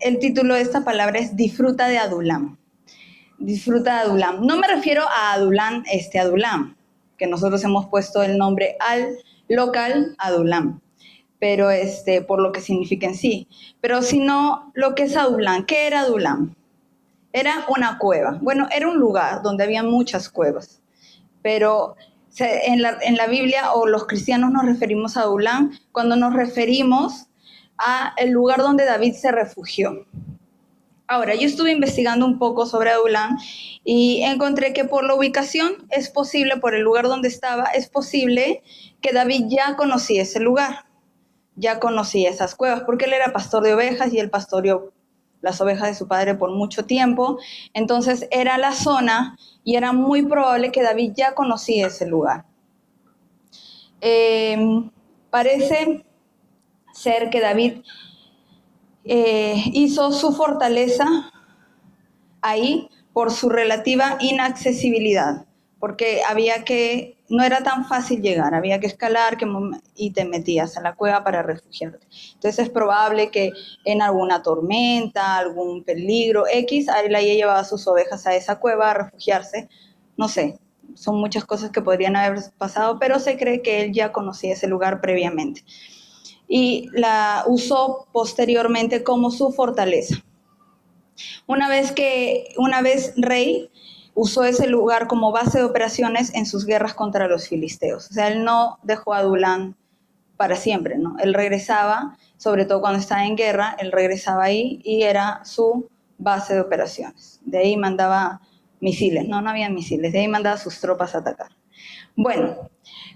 el título de esta palabra es Disfruta de Adulam. Disfruta de Adulam. No me refiero a Adulam, Adulam, que nosotros hemos puesto el nombre al local Adulam, pero por lo que significa en sí. Pero sino lo que es Adulam. ¿Qué era Adulam? Era una cueva. Bueno, era un lugar donde había muchas cuevas, pero en la Biblia o los cristianos nos referimos a Adulam cuando nos referimos a el lugar donde David se refugió. Ahora, yo estuve investigando un poco sobre Adulam y encontré que por la ubicación es posible, por el lugar donde estaba, es posible que David ya conocía ese lugar, ya conocía esas cuevas, porque él era pastor de ovejas y él pastoreó las ovejas de su padre por mucho tiempo. Entonces era la zona y era muy probable que David ya conocía ese lugar. Parece ser que David hizo su fortaleza ahí por su relativa inaccesibilidad, porque no era tan fácil llegar, había que escalar y te metías a la cueva para refugiarte. Entonces es probable que en alguna tormenta, algún peligro X, él haya llevado a sus ovejas a esa cueva a refugiarse, no sé, son muchas cosas que podrían haber pasado, pero se cree que él ya conocía ese lugar previamente y la usó posteriormente como su fortaleza. Una vez rey, usó ese lugar como base de operaciones en sus guerras contra los filisteos. O sea, él no dejó a Adulam para siempre, ¿no? Él regresaba, sobre todo cuando estaba en guerra, él regresaba ahí y era su base de operaciones. De ahí mandaba misiles, no había misiles, de ahí mandaba sus tropas a atacar. Bueno,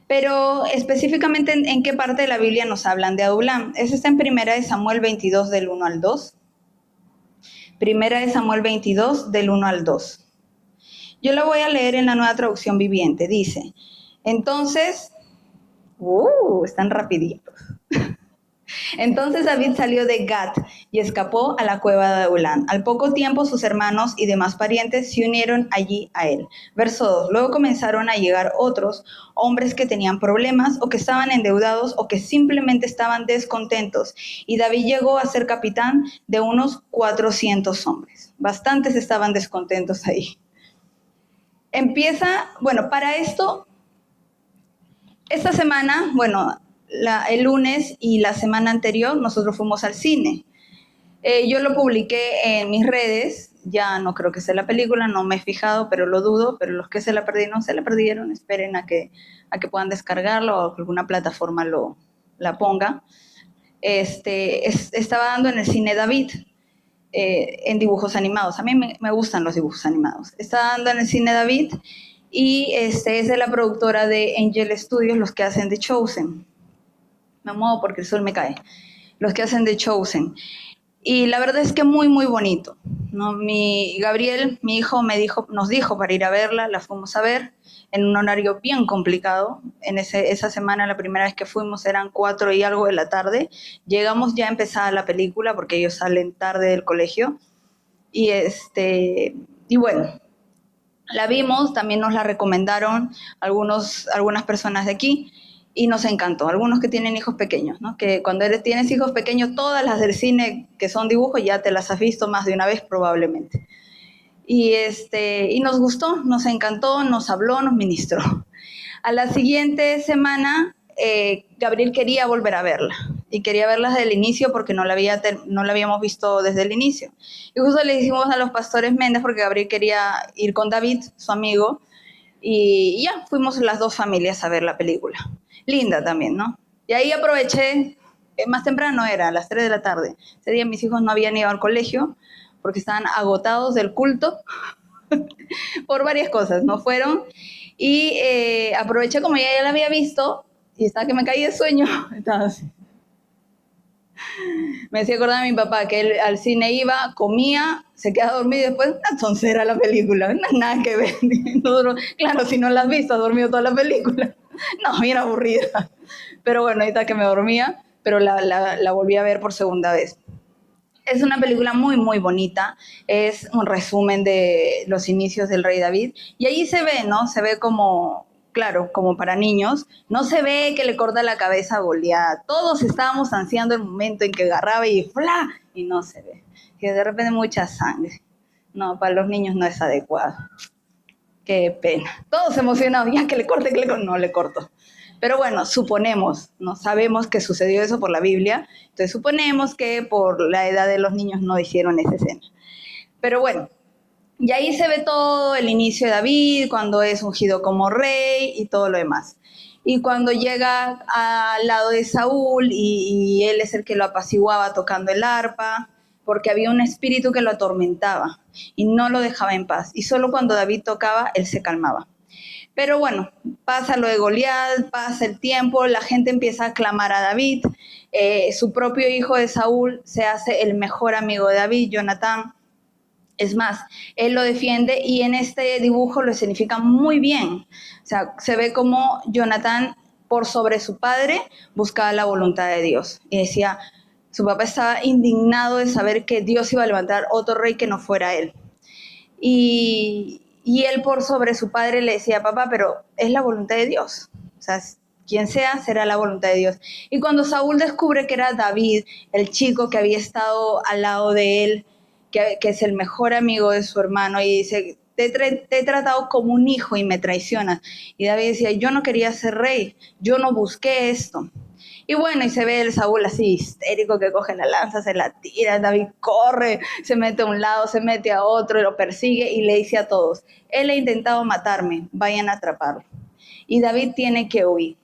pero específicamente en qué parte de la Biblia nos hablan de Adulam. Eso está en 1 Samuel 22 del 1 al 2. 1 Samuel 22 del 1 al 2. Yo lo voy a leer en la Nueva Traducción Viviente. Dice, entonces, están rapiditos. Entonces David salió de Gat y escapó a la cueva de Adulam. Al poco tiempo sus hermanos y demás parientes se unieron allí a él. Verso 2. Luego comenzaron a llegar otros hombres que tenían problemas o que estaban endeudados o que simplemente estaban descontentos. Y David llegó a ser capitán de unos 400 hombres. Bastantes estaban descontentos ahí. Para esto, esta semana, el lunes y la semana anterior nosotros fuimos al cine. Yo lo publiqué en mis redes, ya no creo que sea la película, no me he fijado, pero lo dudo, pero los que se la perdieron, esperen a que puedan descargarlo o que alguna plataforma la ponga. Estaba dando en el cine David, en dibujos animados. A mí me gustan los dibujos animados. Estaba dando en el cine David y es de la productora de Angel Studios, los que hacen The Chosen. Me muevo porque el sol me cae. Los que hacen The Chosen. Y la verdad es que muy, muy bonito, ¿no? Gabriel, mi hijo, nos dijo para ir a verla, la fuimos a ver en un horario bien complicado. Esa semana, la primera vez que fuimos, eran 4 y algo de la tarde. Llegamos ya empezada la película porque ellos salen tarde del colegio. Y bueno, la vimos, también nos la recomendaron algunas personas de aquí. Y nos encantó, algunos que tienen hijos pequeños, ¿no? Que cuando tienes hijos pequeños, todas las del cine que son dibujos ya te las has visto más de una vez probablemente. Y nos gustó, nos encantó, nos habló, nos ministró. A la siguiente semana, Gabriel quería volver a verla. Y quería verla desde el inicio porque no la habíamos visto desde el inicio. Y justo le dijimos a los pastores Méndez, porque Gabriel quería ir con David, su amigo, y ya fuimos las dos familias a ver la película. Linda también, ¿no? Y ahí aproveché, más temprano era, a las 3 de la tarde. Ese día mis hijos no habían ido al colegio porque estaban agotados del culto por varias cosas, no fueron. Y aproveché, como ya la había visto, y estaba que me caía de sueño, estaba así. Me hacía acordar a mi papá que él al cine iba, comía, se quedaba dormido y después una toncera la película, no hay nada que ver. Nosotros, claro, si no la has visto, has dormido toda la película. No, bien aburrida. Pero bueno, ahorita que me dormía, pero la volví a ver por segunda vez. Es una película muy, muy bonita. Es un resumen de los inicios del rey David. Y ahí se ve, ¿no? Se ve como, claro, como para niños. No se ve que le corta la cabeza a Goliat. Todos estábamos ansiando el momento en que agarraba y ¡fla! Y no se ve. que de repente mucha sangre. No, para los niños no es adecuado. Qué pena. Todos emocionados, ya que le corte, no le corto. Pero bueno, suponemos, no sabemos que sucedió eso por la Biblia, entonces suponemos que por la edad de los niños no hicieron esa escena. Pero bueno, y ahí se ve todo el inicio de David, cuando es ungido como rey y todo lo demás. Y cuando llega al lado de Saúl y él es el que lo apaciguaba tocando el arpa, porque había un espíritu que lo atormentaba y no lo dejaba en paz. Y solo cuando David tocaba, él se calmaba. Pero bueno, pasa lo de Goliat, pasa el tiempo, la gente empieza a clamar a David. Su propio hijo de Saúl se hace el mejor amigo de David, Jonatán. Es más, él lo defiende y en este dibujo lo escenifica muy bien. O sea, se ve como Jonatán, por sobre su padre, buscaba la voluntad de Dios. Y decía, su papá estaba indignado de saber que Dios iba a levantar otro rey que no fuera él. Y él por sobre su padre le decía, papá, pero es la voluntad de Dios. O sea, quien sea, será la voluntad de Dios. Y cuando Saúl descubre que era David, el chico que había estado al lado de él, que es el mejor amigo de su hermano, y dice, te he tratado como un hijo y me traicionas. Y David decía, yo no quería ser rey, yo no busqué esto. Y bueno, y se ve el Saúl así histérico que coge la lanza, se la tira, David corre, se mete a un lado, se mete a otro, lo persigue y le dice a todos, él ha intentado matarme, vayan a atraparlo. Y David tiene que huir,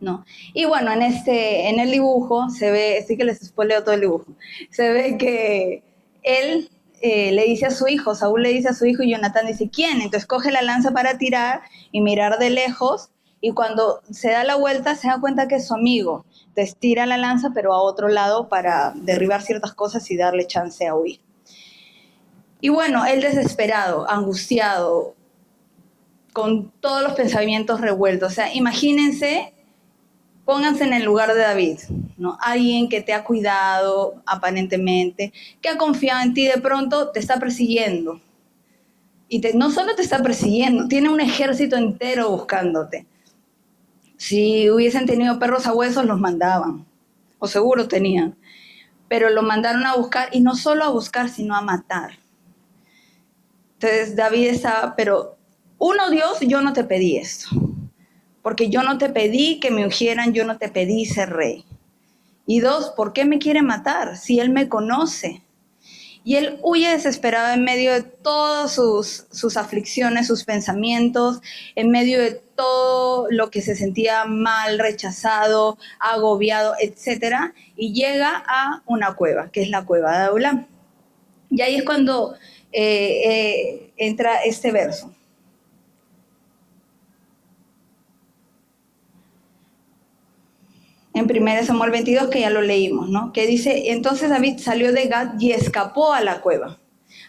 ¿no? Y bueno, en el dibujo se ve, sí que les spoileo todo el dibujo, se ve que él le dice a su hijo, Saúl le dice a su hijo y Jonatán dice, ¿quién? Entonces coge la lanza para tirar y mirar de lejos y cuando se da la vuelta se da cuenta que es su amigo. Entonces tira la lanza pero a otro lado para derribar ciertas cosas y darle chance a huir. Y bueno, él desesperado, angustiado, con todos los pensamientos revueltos. O sea, imagínense, pónganse en el lugar de David, ¿no? Alguien que te ha cuidado aparentemente, que ha confiado en ti, de pronto te está persiguiendo. Y no solo te está persiguiendo, tiene un ejército entero buscándote. Si hubiesen tenido perros a huesos, los mandaban, o seguro tenían. Pero lo mandaron a buscar, y no solo a buscar, sino a matar. Entonces David estaba, pero uno, Dios, yo no te pedí esto. Porque yo no te pedí que me ungieran, yo no te pedí ser rey. Y dos, ¿por qué me quiere matar si él me conoce? Y él huye desesperado en medio de todas sus aflicciones, sus pensamientos, en medio de todo lo que se sentía mal, rechazado, agobiado, etc. Y llega a una cueva, que es la cueva de Adulam. Y ahí es cuando entra este verso. En 1 Samuel 22, que ya lo leímos, ¿no? Que dice, entonces David salió de Gad y escapó a la cueva.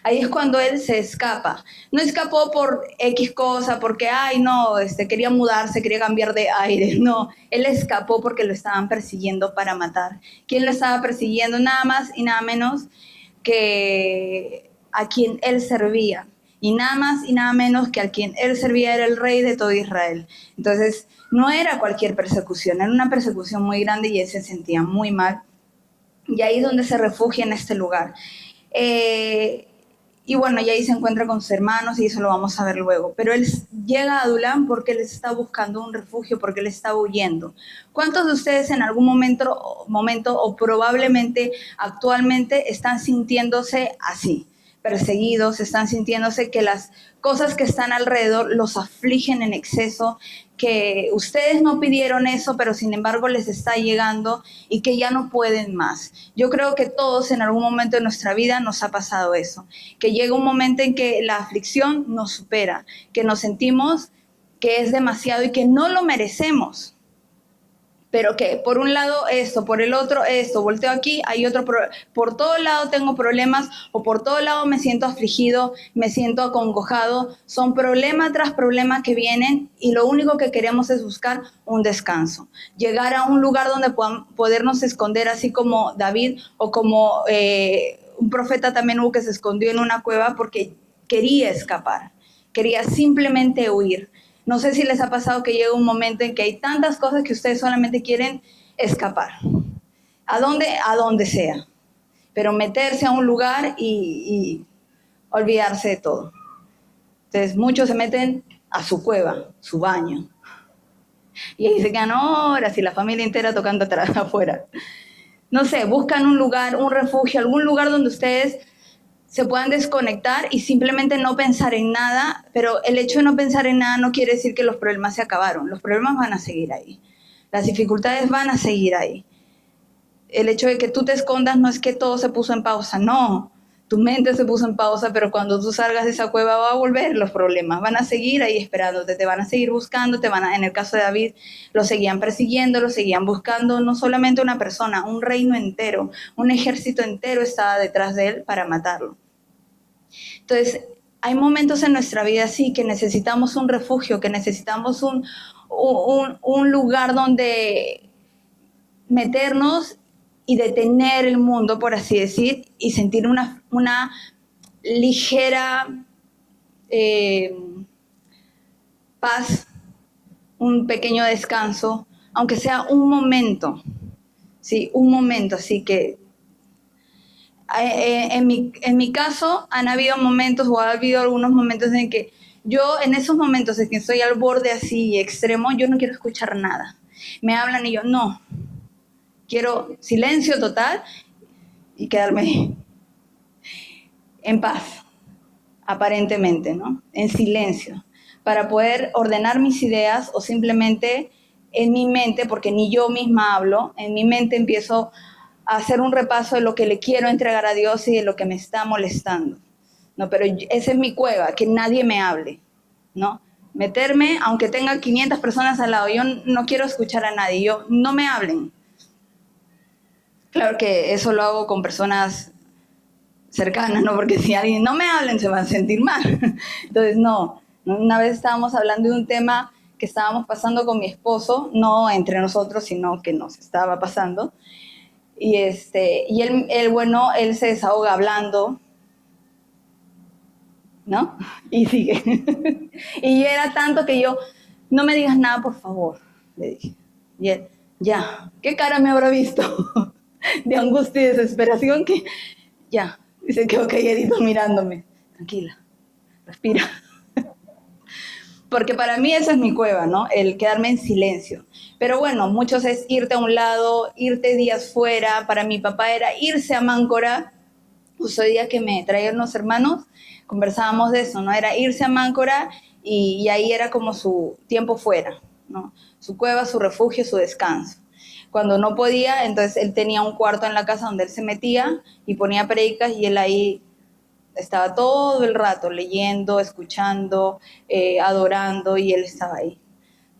Ahí es cuando él se escapa. No escapó por X cosa, porque, ay, no, quería mudarse, quería cambiar de aire. No, él escapó porque lo estaban persiguiendo para matar. ¿Quién lo estaba persiguiendo? Nada más y nada menos que a quien él servía. Y nada más y nada menos que a quien él servía era el rey de todo Israel. Entonces, no era cualquier persecución, era una persecución muy grande y él se sentía muy mal. Y ahí es donde se refugia en este lugar. Y bueno, y ahí se encuentra con sus hermanos y eso lo vamos a ver luego. Pero él llega a Adulam porque él está buscando un refugio, porque él está huyendo. ¿Cuántos de ustedes en algún momento o probablemente actualmente están sintiéndose así? Perseguidos, están sintiéndose que las cosas que están alrededor los afligen en exceso, que ustedes no pidieron eso, pero sin embargo les está llegando y que ya no pueden más. Yo creo que todos en algún momento de nuestra vida nos ha pasado eso, que llega un momento en que la aflicción nos supera, que nos sentimos que es demasiado y que no lo merecemos. Pero que por un lado esto, por el otro esto, volteo aquí, hay otro por todo lado tengo problemas o por todo lado me siento afligido, me siento acongojado. Son problema tras problema que vienen y lo único que queremos es buscar un descanso. Llegar a un lugar donde podernos esconder, así como David o como un profeta también hubo que se escondió en una cueva porque quería escapar, quería simplemente huir. No sé si les ha pasado que llega un momento en que hay tantas cosas que ustedes solamente quieren escapar. ¿A dónde? A donde sea. pero meterse a un lugar y olvidarse de todo. Entonces muchos se meten a su cueva, su baño, y ahí se quedan horas y la familia entera tocando atrás afuera. No sé, buscan un lugar, un refugio, algún lugar donde ustedes se puedan desconectar y simplemente no pensar en nada, pero el hecho de no pensar en nada no quiere decir que los problemas se acabaron. Los problemas van a seguir ahí. Las dificultades van a seguir ahí. El hecho de que tú te escondas no es que todo se puso en pausa, no. Tu mente se puso en pausa, pero cuando tú salgas de esa cueva va a volver los problemas, van a seguir ahí esperándote, te van a seguir buscando, en el caso de David, lo seguían persiguiendo, lo seguían buscando, no solamente una persona, un reino entero, un ejército entero estaba detrás de él para matarlo. Entonces, hay momentos en nuestra vida así que necesitamos un refugio, que necesitamos un lugar donde meternos y detener el mundo, por así decir, y sentir una ligera paz, un pequeño descanso, aunque sea un momento, ¿sí? Un momento, así que en mi caso han habido momentos o ha habido algunos momentos en que yo en esos momentos en que estoy al borde así extremo, yo no quiero escuchar nada. Me hablan y yo no, quiero silencio total y quedarme en paz, aparentemente, ¿no? En silencio, para poder ordenar mis ideas o simplemente en mi mente, porque ni yo misma hablo, en mi mente empiezo a hacer un repaso de lo que le quiero entregar a Dios y de lo que me está molestando. No, pero esa es mi cueva, que nadie me hable, ¿no? Meterme, aunque tenga 500 personas al lado, yo no quiero escuchar a nadie, yo no me hablen. Claro que eso lo hago con personas cercanas, ¿no? Porque si alguien no me hablen se van a sentir mal. Entonces, no. Una vez estábamos hablando de un tema que estábamos pasando con mi esposo, no entre nosotros, sino que nos estaba pasando. Y él se desahoga hablando, ¿no? Y sigue. Y era tanto que yo, no me digas nada, por favor, le dije. Y él, ya, ¿qué cara me habrá visto? De angustia y desesperación que, ya. Y se quedó calladito mirándome. Tranquila, respira. Porque para mí esa es mi cueva, ¿no? El quedarme en silencio. Pero bueno, muchos es irte a un lado, irte días fuera. Para mi papá era irse a Máncora. Justo el día que me traían los hermanos, conversábamos de eso, ¿no? Era irse a Máncora y ahí era como su tiempo fuera, ¿no? Su cueva, su refugio, su descanso. Cuando no podía, entonces él tenía un cuarto en la casa donde él se metía y ponía predicas y él ahí estaba todo el rato leyendo, escuchando, adorando y él estaba ahí.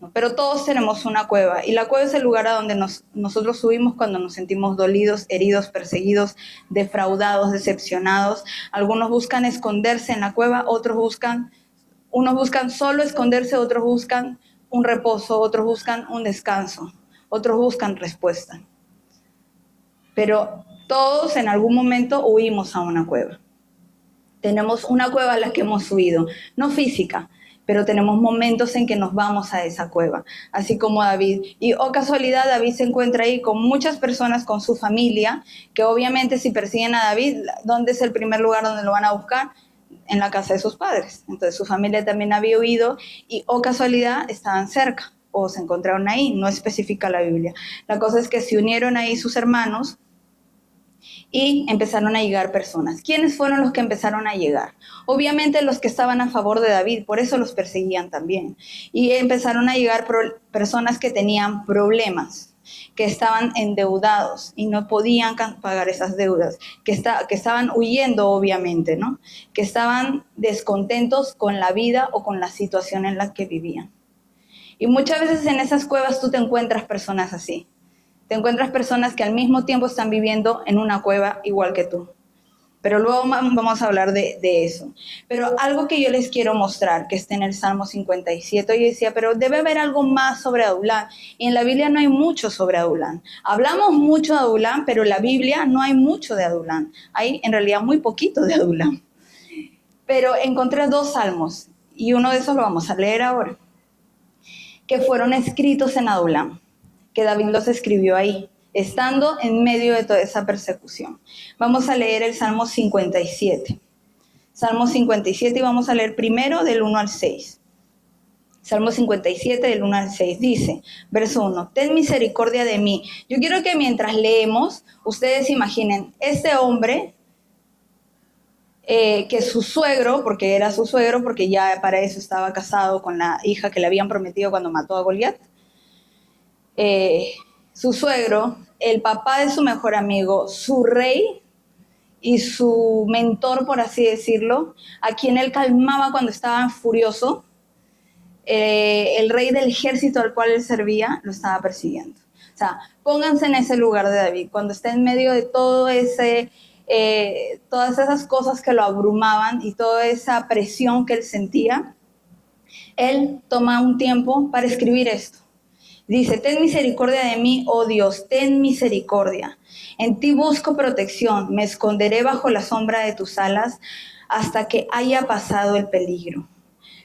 ¿No? Pero todos tenemos una cueva y la cueva es el lugar a donde nosotros subimos cuando nos sentimos dolidos, heridos, perseguidos, defraudados, decepcionados. Algunos buscan esconderse en la cueva, unos buscan solo esconderse, otros buscan un reposo, otros buscan un descanso, otros buscan respuesta. Pero todos en algún momento huimos a una cueva. Tenemos una cueva a la que hemos huido, no física, pero tenemos momentos en que nos vamos a esa cueva, así como David. Y casualidad, David se encuentra ahí con muchas personas, con su familia, que obviamente si persiguen a David, ¿dónde es el primer lugar donde lo van a buscar? En la casa de sus padres. Entonces su familia también había huido y casualidad estaban cerca o se encontraron ahí, no especifica la Biblia. La cosa es que se unieron ahí sus hermanos y empezaron a llegar personas. ¿Quiénes fueron los que empezaron a llegar? Obviamente los que estaban a favor de David, por eso los perseguían también. Y empezaron a llegar personas que tenían problemas, que estaban endeudados y no podían pagar esas deudas, que estaban huyendo obviamente, ¿no? Que estaban descontentos con la vida o con la situación en la que vivían. Y muchas veces en esas cuevas tú te encuentras personas así. Te encuentras personas que al mismo tiempo están viviendo en una cueva igual que tú. Pero luego vamos a hablar de eso. Pero algo que yo les quiero mostrar, que está en el Salmo 57, yo decía, pero debe haber algo más sobre Adulán. Y en la Biblia no hay mucho sobre Adulán. Hablamos mucho de Adulán, pero en la Biblia no hay mucho de Adulán. Hay en realidad muy poquito de Adulán. Pero encontré 2 salmos, y uno de esos lo vamos a leer ahora, que fueron escritos en Adulán, que David los escribió ahí. estando en medio de toda esa persecución. Vamos a leer el Salmo 57. Salmo 57 y vamos a leer primero del 1 al 6. Salmo 57 del 1 al 6 dice, verso 1, ten misericordia de mí. Yo quiero que mientras leemos, ustedes imaginen, este hombre, que su suegro, porque era su suegro, porque ya para eso estaba casado con la hija que le habían prometido cuando mató a Goliat, su suegro, el papá de su mejor amigo, su rey y su mentor, por así decirlo, a quien él calmaba cuando estaba furioso, el rey del ejército al cual él servía, lo estaba persiguiendo. O sea, pónganse en ese lugar de David, cuando está en medio de todo todas esas cosas que lo abrumaban y toda esa presión que él sentía, él toma un tiempo para escribir esto. Dice, ten misericordia de mí, oh Dios, ten misericordia. En ti busco protección, me esconderé bajo la sombra de tus alas hasta que haya pasado el peligro.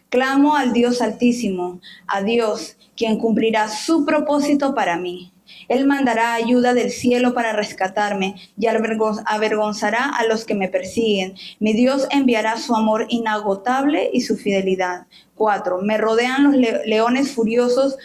Clamo al Dios Altísimo, a Dios, quien cumplirá su propósito para mí. Él mandará ayuda del cielo para rescatarme y avergonzará a los que me persiguen. Mi Dios enviará su amor inagotable y su fidelidad. 4. Me rodean los leones furiosos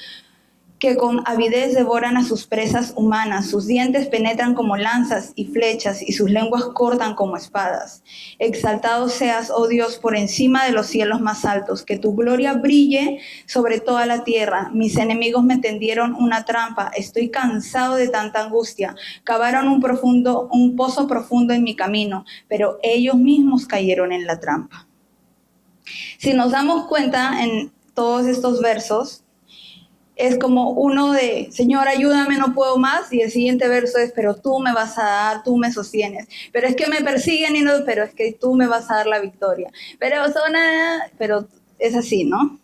que con avidez devoran a sus presas humanas, sus dientes penetran como lanzas y flechas, y sus lenguas cortan como espadas. Exaltado seas, oh Dios, por encima de los cielos más altos, que tu gloria brille sobre toda la tierra. Mis enemigos me tendieron una trampa, estoy cansado de tanta angustia. Cavaron un pozo profundo en mi camino, pero ellos mismos cayeron en la trampa. Si nos damos cuenta en todos estos versos, es como uno de, Señor, ayúdame, no puedo más, y el siguiente verso es, pero tú me vas a dar, tú me sostienes, pero es que me persiguen y no, pero es que tú me vas a dar la victoria, pero es así, ¿no?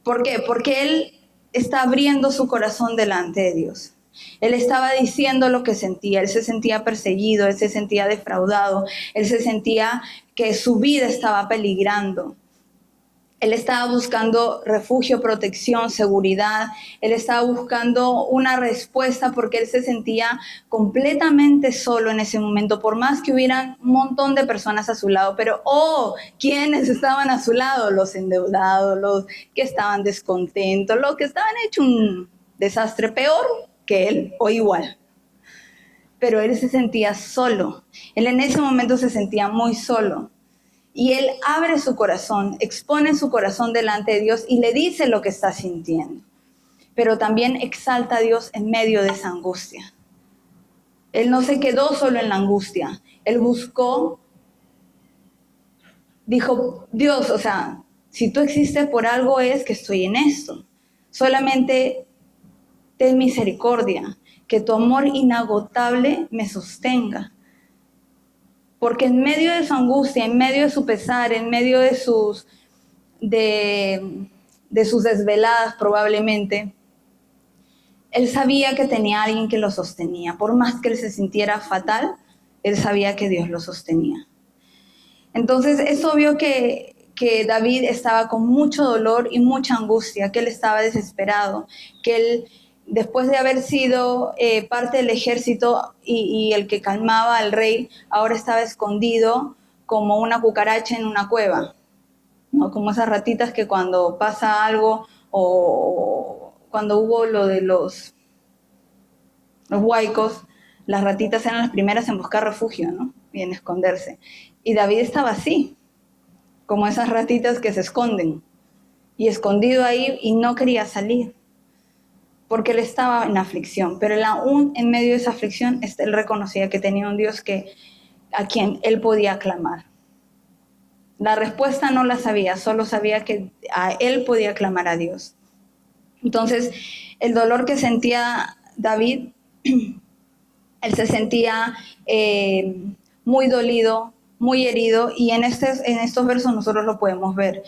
¿Por qué? Porque él está abriendo su corazón delante de Dios. Él estaba diciendo lo que sentía, él se sentía perseguido, él se sentía defraudado, él se sentía que su vida estaba peligrando. Él estaba buscando refugio, protección, seguridad. Él estaba buscando una respuesta porque él se sentía completamente solo en ese momento, por más que hubieran un montón de personas a su lado. Pero, ¿quiénes estaban a su lado? Los endeudados, los que estaban descontentos, los que estaban hecho un desastre peor que él o igual. Pero él se sentía solo. Él en ese momento se sentía muy solo. Y él abre su corazón, expone su corazón delante de Dios y le dice lo que está sintiendo. Pero también exalta a Dios en medio de esa angustia. Él no se quedó solo en la angustia. Él buscó, dijo, Dios, o sea, si tú existes por algo es que estoy en esto. Solamente ten misericordia, que tu amor inagotable me sostenga. Porque en medio de su angustia, en medio de su pesar, en medio de sus desveladas probablemente, él sabía que tenía alguien que lo sostenía. Por más que él se sintiera fatal, él sabía que Dios lo sostenía. Entonces es obvio que David estaba con mucho dolor y mucha angustia, que él estaba desesperado, que él, después de haber sido parte del ejército y el que calmaba al rey, ahora estaba escondido como una cucaracha en una cueva, ¿no? Como esas ratitas que cuando pasa algo o cuando hubo lo de los huaicos, las ratitas eran las primeras en buscar refugio, ¿no? Y en esconderse. Y David estaba así, como esas ratitas que se esconden, y escondido ahí y no quería salir, porque él estaba en aflicción, pero él aún en medio de esa aflicción, él reconocía que tenía un Dios a quien él podía clamar. La respuesta no la sabía, solo sabía que a él podía clamar a Dios. Entonces, el dolor que sentía David, él se sentía muy dolido, muy herido, y en estos versos nosotros lo podemos ver.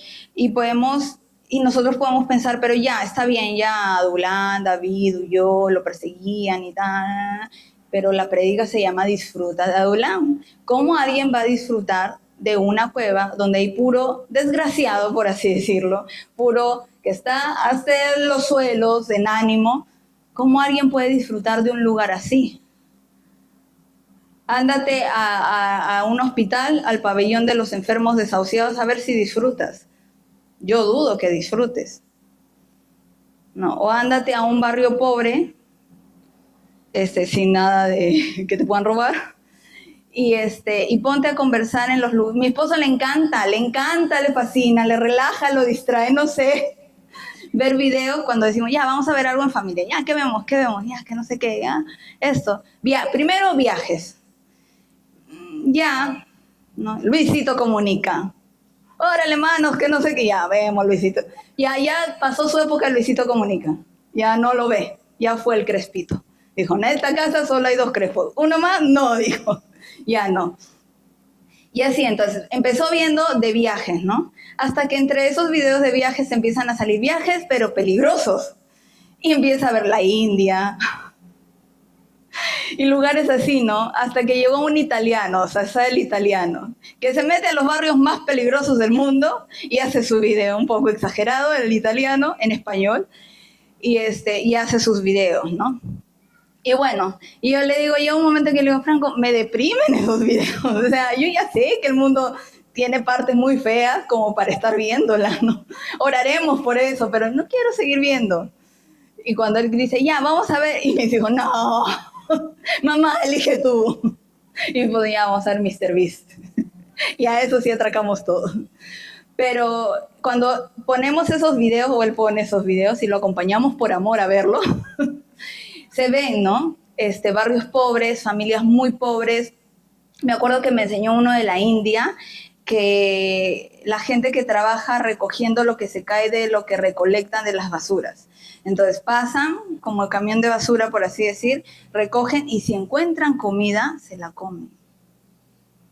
Y nosotros podemos pensar, pero ya, está bien, ya Adulán, David huyó, lo perseguían y tal, pero la prédica se llama Disfruta de Adulán. ¿Cómo alguien va a disfrutar de una cueva donde hay puro desgraciado, por así decirlo, puro que está hasta los suelos en ánimo, ¿Cómo alguien puede disfrutar de un lugar así? Ándate a un hospital, al pabellón de los enfermos desahuciados, a ver si disfrutas. Yo dudo que disfrutes. No, o ándate a un barrio pobre, sin nada de que te puedan robar, y ponte a conversar en los lugares. Mi esposo le encanta, le fascina, le relaja, lo distrae, no sé. Ver videos cuando decimos, ya, vamos a ver algo en familia. Ya, ¿qué vemos? ¿Qué vemos? Ya, que no sé qué, ya. Esto. Primero, viajes. Ya, ¿no? Luisito Comunica. Órale, manos, que no sé qué. Ya, vemos, Luisito. Ya pasó su época Luisito Comunica. Ya no lo ve. Ya fue el Crespito. Dijo, en esta casa solo hay 2 crespos. ¿Uno más? No, dijo. Ya no. Y así, entonces, empezó viendo de viajes, ¿no? Hasta que entre esos videos de viajes empiezan a salir viajes, pero peligrosos. Y empieza a ver la India y lugares así, ¿no? Hasta que llegó un italiano, o sea, el italiano, que se mete a los barrios más peligrosos del mundo y hace su video, un poco exagerado, el italiano, en español, y hace sus videos, ¿no? Y bueno, y yo le digo, yo un momento que le digo, Franco, me deprimen esos videos. O sea, yo ya sé que el mundo tiene partes muy feas como para estar viéndolas, ¿no? Oraremos por eso, pero no quiero seguir viendo. Y cuando él dice, ya, vamos a ver, y me dijo, no, mamá, elige tú. Y pues ya vamos a ver Mr. Beast. Y a eso sí atracamos todo. Pero cuando ponemos esos videos, o él pone esos videos y lo acompañamos por amor a verlo, se ven, ¿no? Barrios pobres, familias muy pobres. Me acuerdo que me enseñó uno de la India, que la gente que trabaja recogiendo lo que se cae de lo que recolectan de las basuras. Entonces pasan como el camión de basura, por así decir, recogen y si encuentran comida, se la comen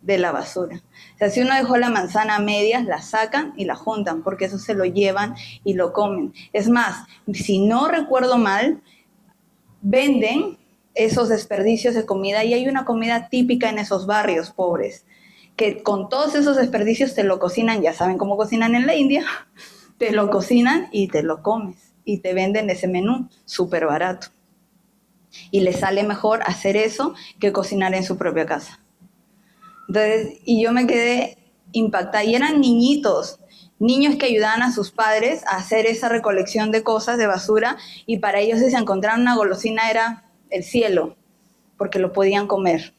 de la basura. O sea, si uno dejó la manzana a medias, la sacan y la juntan, porque eso se lo llevan y lo comen. Es más, si no recuerdo mal, venden esos desperdicios de comida y hay una comida típica en esos barrios pobres, que con todos esos desperdicios te lo cocinan, ya saben cómo cocinan en la India, te lo cocinan y te lo comes y te venden ese menú súper barato. Y les sale mejor hacer eso que cocinar en su propia casa. Entonces, y yo me quedé impactada. Y eran niñitos, niños que ayudaban a sus padres a hacer esa recolección de cosas, de basura, y para ellos si se encontraban una golosina era el cielo, porque lo podían comer.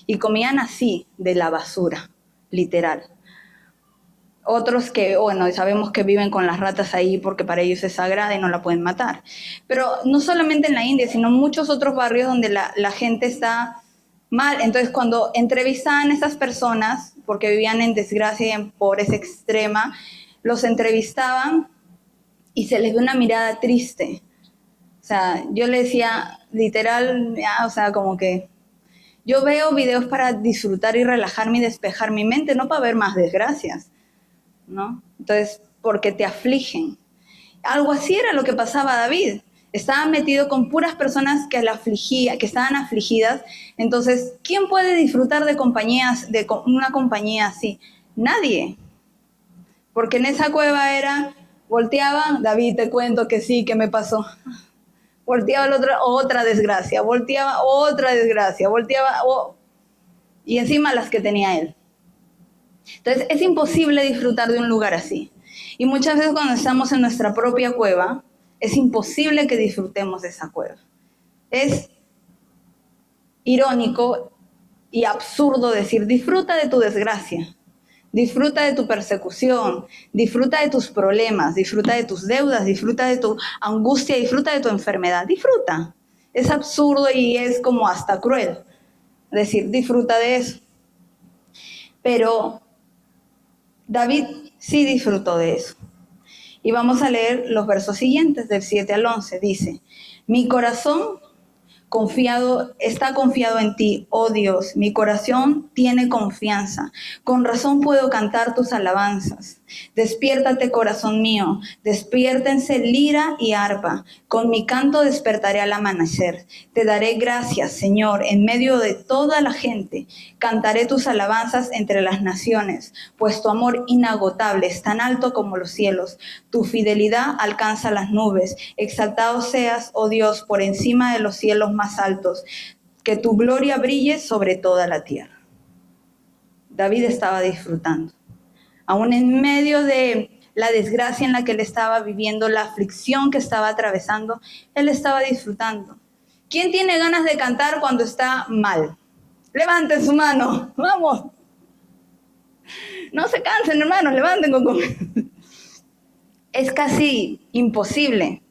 Y comían así, de la basura, literal. Otros que, bueno, sabemos que viven con las ratas ahí porque para ellos es sagrada y no la pueden matar. Pero no solamente en la India, sino en muchos otros barrios donde la gente está mal. Entonces, cuando entrevistaban a esas personas, porque vivían en desgracia y en pobreza extrema, los entrevistaban y se les ve una mirada triste. O sea, yo le decía, literal, o sea, como que yo veo videos para disfrutar y relajarme y despejar mi mente, no para ver más desgracias, ¿no? Entonces, porque te afligen. Algo así era lo que pasaba a David. Estaba metido con puras personas que que estaban afligidas. Entonces, ¿quién puede disfrutar de una compañía así? Nadie. Porque en esa cueva volteaba, David, te cuento que sí, que me pasó. Volteaba el otro, otra desgracia, volteaba otra desgracia, y encima las que tenía él. Entonces, es imposible disfrutar de un lugar así. Y muchas veces cuando estamos en nuestra propia cueva, es imposible que disfrutemos de esa cueva. Es irónico y absurdo decir, disfruta de tu desgracia, disfruta de tu persecución, disfruta de tus problemas, disfruta de tus deudas, disfruta de tu angustia, disfruta de tu enfermedad, disfruta. Es absurdo y es como hasta cruel decir, disfruta de eso. Pero David sí disfrutó de eso. Y vamos a leer los versos siguientes, del 7 al 11. Dice, mi corazón está confiado en ti, oh Dios. Mi corazón tiene confianza. Con razón puedo cantar tus alabanzas. Despiértate, corazón mío, despiértense lira y arpa. Con mi canto despertaré al amanecer. Te daré gracias, Señor, en medio de toda la gente. Cantaré tus alabanzas entre las naciones, pues tu amor inagotable es tan alto como los cielos. Tu fidelidad alcanza las nubes. Exaltado seas, oh Dios, por encima de los cielos más altos. Que tu gloria brille sobre toda la tierra. David estaba disfrutando. Aún en medio de la desgracia en la que él estaba viviendo, la aflicción que estaba atravesando, él estaba disfrutando. ¿Quién tiene ganas de cantar cuando está mal? Levanten su mano, vamos. No se cansen, hermanos, levanten. Es casi imposible.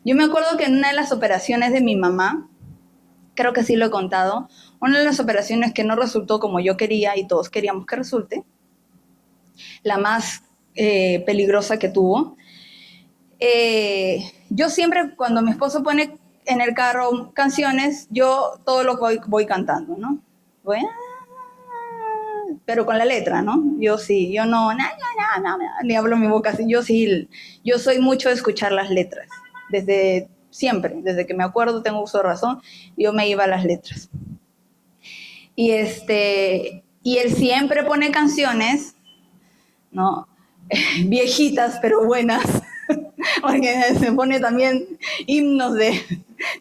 Yo me acuerdo que en una de las operaciones de mi mamá, creo que sí lo he contado, una de las operaciones que no resultó como yo quería y todos queríamos que resulte, la más peligrosa que tuvo. Yo siempre, cuando mi esposo pone en el carro canciones, yo todo lo voy cantando, ¿no? Voy, pero con la letra, ¿no? Yo sí, yo no, ni hablo mi boca así, yo sí, yo soy mucho de escuchar las letras, desde siempre, desde que me acuerdo, tengo uso de razón, yo me iba a las letras. Y él siempre pone canciones, ¿no? Viejitas, pero buenas, porque se pone también himnos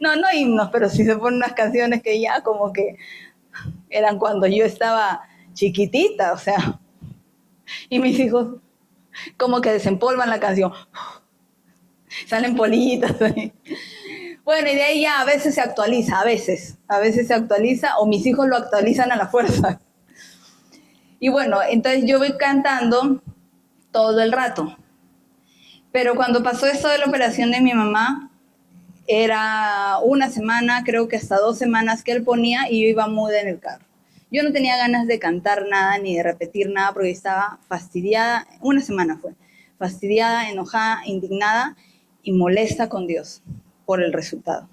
no himnos, pero sí se ponen unas canciones que ya como que eran cuando yo estaba chiquitita, o sea, y mis hijos como que desempolvan la canción, salen polillitas ahí. Bueno, y de ahí ya a veces se actualiza, a veces se actualiza, o mis hijos lo actualizan a la fuerza. Y bueno, entonces yo voy cantando todo el rato. Pero cuando pasó esto de la operación de mi mamá, era una semana, creo que hasta 2 semanas que él ponía y yo iba muda en el carro. Yo no tenía ganas de cantar nada ni de repetir nada porque estaba fastidiada, una semana fue, fastidiada, enojada, indignada y molesta con Dios por el resultado.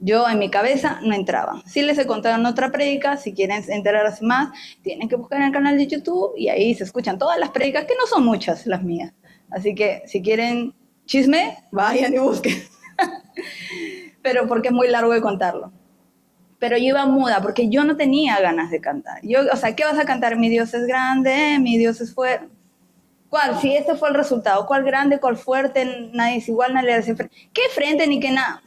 Yo en mi cabeza no entraba. Sí les he contado en otra prédica, si quieren enterarse más, tienen que buscar en el canal de YouTube y ahí se escuchan todas las prédicas, que no son muchas las mías. Así que si quieren chisme, vayan y busquen. Pero porque es muy largo de contarlo. Pero yo iba muda porque yo no tenía ganas de cantar. O sea, ¿qué vas a cantar? Mi Dios es grande, mi Dios es fuerte. ¿Cuál? Si este fue el resultado, ¿cuál grande, cuál fuerte? Nadie es igual, nadie le hace frente. ¿Qué frente ni qué nada?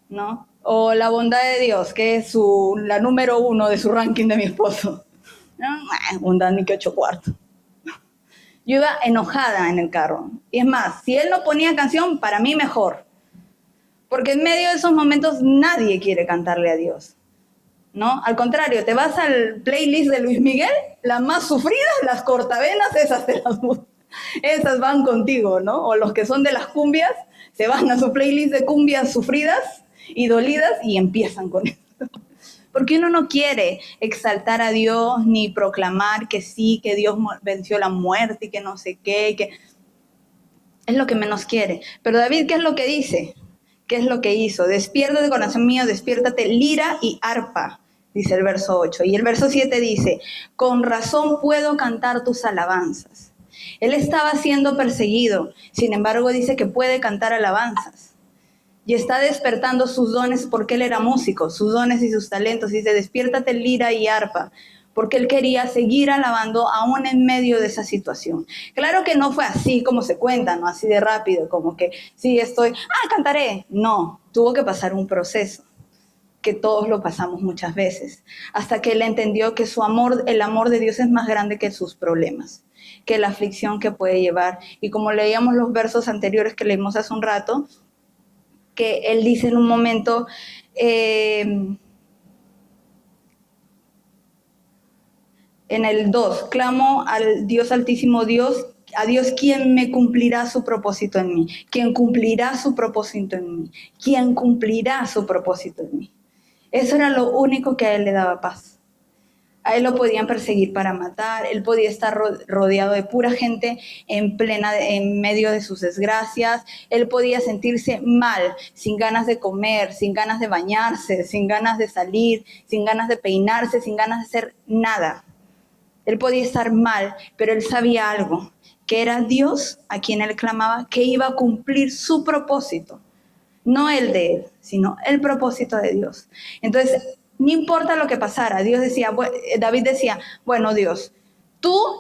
¿No? O la bondad de Dios, que es la número 1 de su ranking de mi esposo. ¿No? Bondad ni que 8 cuartos. Yo iba enojada en el carro. Y es más, si él no ponía canción, para mí mejor. Porque en medio de esos momentos nadie quiere cantarle a Dios, ¿no? Al contrario, te vas al playlist de Luis Miguel, las más sufridas, las cortavenas, esas van contigo, ¿no? O los que son de las cumbias, se van a su playlist de cumbias sufridas y dolidas y empiezan con eso. Porque uno no quiere exaltar a Dios ni proclamar que sí, que Dios venció la muerte y que no sé qué, que es lo que menos quiere. Pero David, ¿qué es lo que dice? ¿Qué es lo que hizo? Despiértate, corazón mío, despiértate, lira y arpa, dice el verso 8. Y el verso 7 dice, con razón puedo cantar tus alabanzas. Él estaba siendo perseguido, sin embargo dice que puede cantar alabanzas. Y está despertando sus dones porque él era músico, sus dones y sus talentos. Dice, despiértate, lira y arpa, porque él quería seguir alabando aún en medio de esa situación. Claro que no fue así como se cuenta, no así de rápido, como que sí cantaré. No, tuvo que pasar un proceso, que todos lo pasamos muchas veces, hasta que él entendió que el amor de Dios es más grande que sus problemas, que la aflicción que puede llevar. Y como leíamos los versos anteriores que leímos hace un rato, que él dice en un momento, en el 2, clamo al Dios altísimo, a Dios quien me cumplirá su propósito en mí, quien cumplirá su propósito en mí, quien cumplirá su propósito en mí. Eso era lo único que a él le daba paz. A él lo podían perseguir para matar, él podía estar rodeado de pura gente en medio de sus desgracias, él podía sentirse mal, sin ganas de comer, sin ganas de bañarse, sin ganas de salir, sin ganas de peinarse, sin ganas de hacer nada. Él podía estar mal, pero él sabía algo, que era Dios a quien él clamaba, que iba a cumplir su propósito. No el de él, sino el propósito de Dios. Entonces, no importa lo que pasara, David decía, bueno, Dios,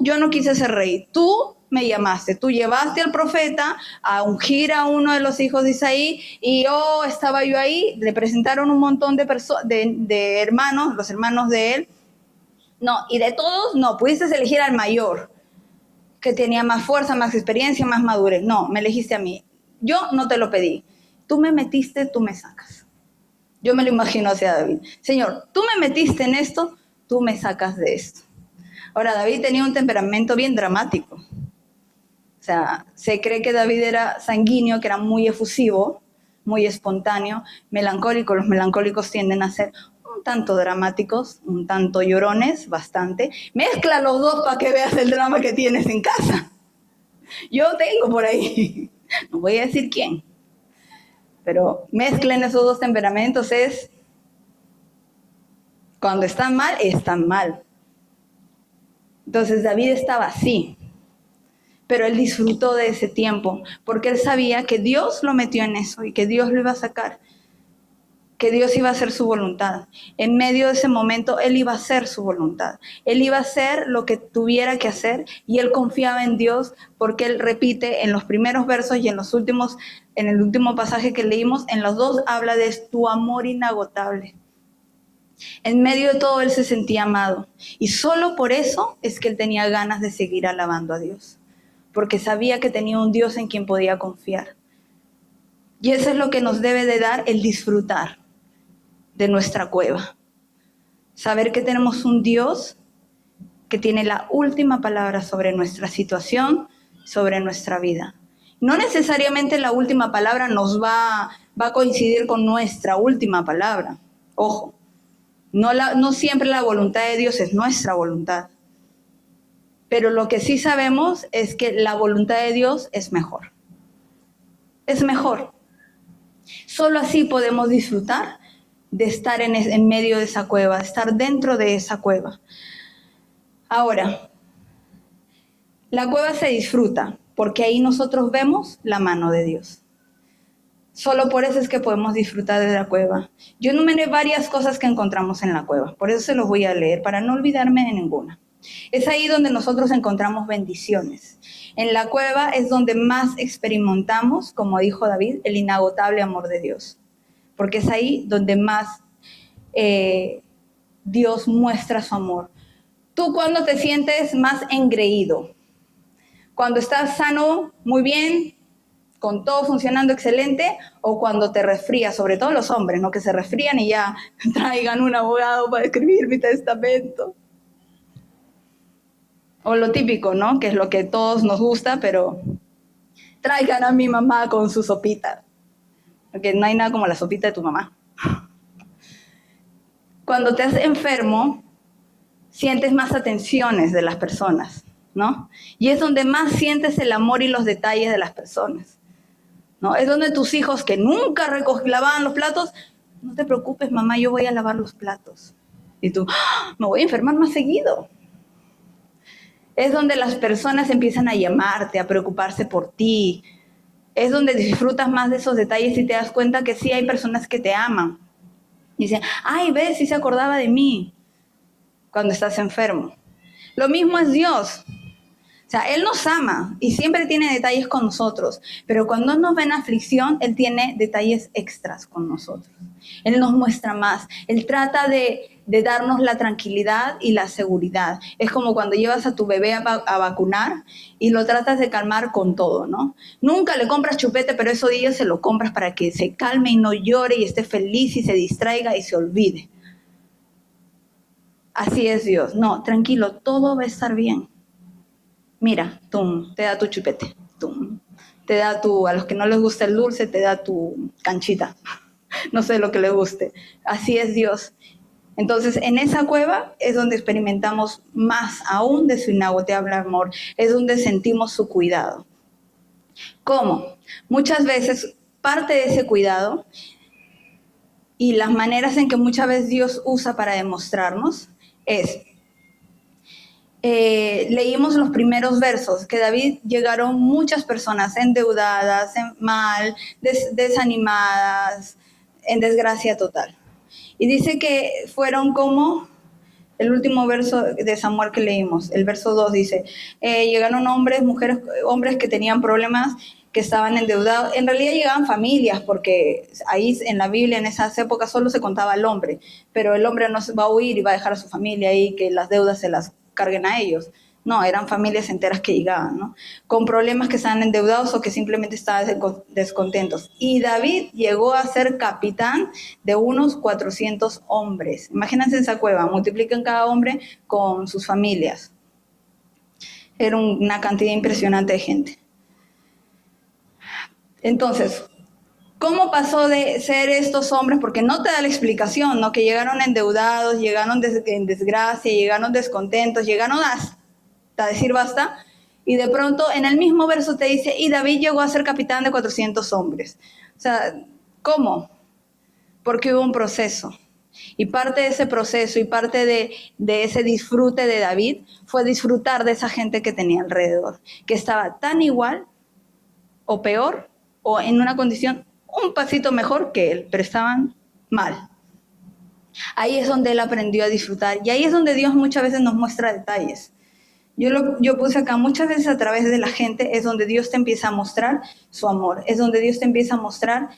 yo no quise ser rey, tú me llamaste, tú llevaste al profeta a ungir a uno de los hijos de Isaí y estaba yo ahí, le presentaron un montón de hermanos, los hermanos de él. No, y de todos, no, pudiste elegir al mayor, que tenía más fuerza, más experiencia, más madurez. No, me elegiste a mí. Yo no te lo pedí. Tú me metiste, tú me sacas. Yo me lo imagino hacia David. Señor, tú me metiste en esto, tú me sacas de esto. Ahora, David tenía un temperamento bien dramático. O sea, se cree que David era sanguíneo, que era muy efusivo, muy espontáneo, melancólico. Los melancólicos tienden a ser un tanto dramáticos, un tanto llorones, bastante. Mezcla los dos para que veas el drama que tienes en casa. Yo tengo por ahí, no voy a decir quién, pero mezclen esos dos temperamentos cuando están mal, están mal. Entonces David estaba así, pero él disfrutó de ese tiempo, porque él sabía que Dios lo metió en eso y que Dios lo iba a sacar, que Dios iba a hacer su voluntad. En medio de ese momento, él iba a hacer su voluntad. Él iba a hacer lo que tuviera que hacer y él confiaba en Dios porque él repite en los primeros versos y en el último pasaje que leímos, en los dos habla de tu amor inagotable. En medio de todo él se sentía amado y solo por eso es que él tenía ganas de seguir alabando a Dios, porque sabía que tenía un Dios en quien podía confiar. Y eso es lo que nos debe de dar el disfrutar de nuestra cueva. Saber que tenemos un Dios que tiene la última palabra sobre nuestra situación, sobre nuestra vida. No necesariamente la última palabra va a coincidir con nuestra última palabra. Ojo, no siempre la voluntad de Dios es nuestra voluntad. Pero lo que sí sabemos es que la voluntad de Dios es mejor. Es mejor. Solo así podemos disfrutar de estar en medio de esa cueva, de estar dentro de esa cueva. Ahora, la cueva se disfruta porque ahí nosotros vemos la mano de Dios. Solo por eso es que podemos disfrutar de la cueva. Yo enumeré varias cosas que encontramos en la cueva, por eso se los voy a leer para no olvidarme de ninguna. Es ahí donde nosotros encontramos bendiciones. En la cueva es donde más experimentamos, como dijo David, el inagotable amor de Dios. Porque es ahí donde más Dios muestra su amor. ¿Tú cuándo te sientes más engreído? ¿Cuando estás sano, muy bien, con todo funcionando excelente? ¿O cuando te resfrías? Sobre todo los hombres, ¿no? Que se resfrían y ya traigan un abogado para escribir mi testamento. O lo típico, ¿no? Que es lo que todos nos gusta, pero traigan a mi mamá con su sopita. Porque no hay nada como la sopita de tu mamá. Cuando te haces enfermo, sientes más atenciones de las personas, ¿no? Y es donde más sientes el amor y los detalles de las personas, ¿no? Es donde tus hijos que nunca lavaban los platos, no te preocupes, mamá, yo voy a lavar los platos. Y tú, me voy a enfermar más seguido. Es donde las personas empiezan a llamarte, a preocuparse por ti. Es donde disfrutas más de esos detalles y te das cuenta que sí hay personas que te aman. Y dicen, ay, ves, sí se acordaba de mí cuando estás enfermo. Lo mismo es Dios. O sea, Él nos ama y siempre tiene detalles con nosotros, pero cuando nos ve en aflicción, Él tiene detalles extras con nosotros. Él nos muestra más. Él trata de darnos la tranquilidad y la seguridad. Es como cuando llevas a tu bebé a vacunar y lo tratas de calmar con todo, ¿no? Nunca le compras chupete, pero esos días se lo compras para que se calme y no llore y esté feliz y se distraiga y se olvide. Así es Dios. No, tranquilo, todo va a estar bien. Mira, te da tu chupete, te da a los que no les gusta el dulce, te da tu canchita, no sé lo que les guste. Así es Dios. Entonces, en esa cueva es donde experimentamos más aún de su inagotable amor, es donde sentimos su cuidado. ¿Cómo? Muchas veces parte de ese cuidado y las maneras en que muchas veces Dios usa para demostrarnos es leímos los primeros versos, que David llegaron muchas personas endeudadas, mal, desanimadas, en desgracia total. Y dice que fueron como el último verso de Samuel que leímos, el verso 2 dice, llegaron hombres, mujeres, hombres que tenían problemas, que estaban endeudados. En realidad llegaban familias, porque ahí en la Biblia en esas épocas solo se contaba al hombre, pero el hombre no se va a huir y va a dejar a su familia ahí, que las deudas se las carguen a ellos. No, eran familias enteras que llegaban, ¿no? Con problemas, que estaban endeudados o que simplemente estaban descontentos. Y David llegó a ser capitán de unos 400 hombres. Imagínense esa cueva, multiplican cada hombre con sus familias. Era una cantidad impresionante de gente. Entonces, ¿cómo pasó de ser estos hombres? Porque no te da la explicación, ¿no? Que llegaron endeudados, llegaron en desgracia, llegaron descontentos, llegaron hasta decir basta, y de pronto en el mismo verso te dice, y David llegó a ser capitán de 400 hombres. O sea, ¿cómo? Porque hubo un proceso. Y parte de ese proceso y parte de ese disfrute de David fue disfrutar de esa gente que tenía alrededor, que estaba tan igual o peor o en una condición un pasito mejor que él, pero estaban mal. Ahí es donde él aprendió a disfrutar y ahí es donde Dios muchas veces nos muestra detalles. Yo puse acá, muchas veces a través de la gente es donde Dios te empieza a mostrar su amor, es donde Dios te empieza a mostrar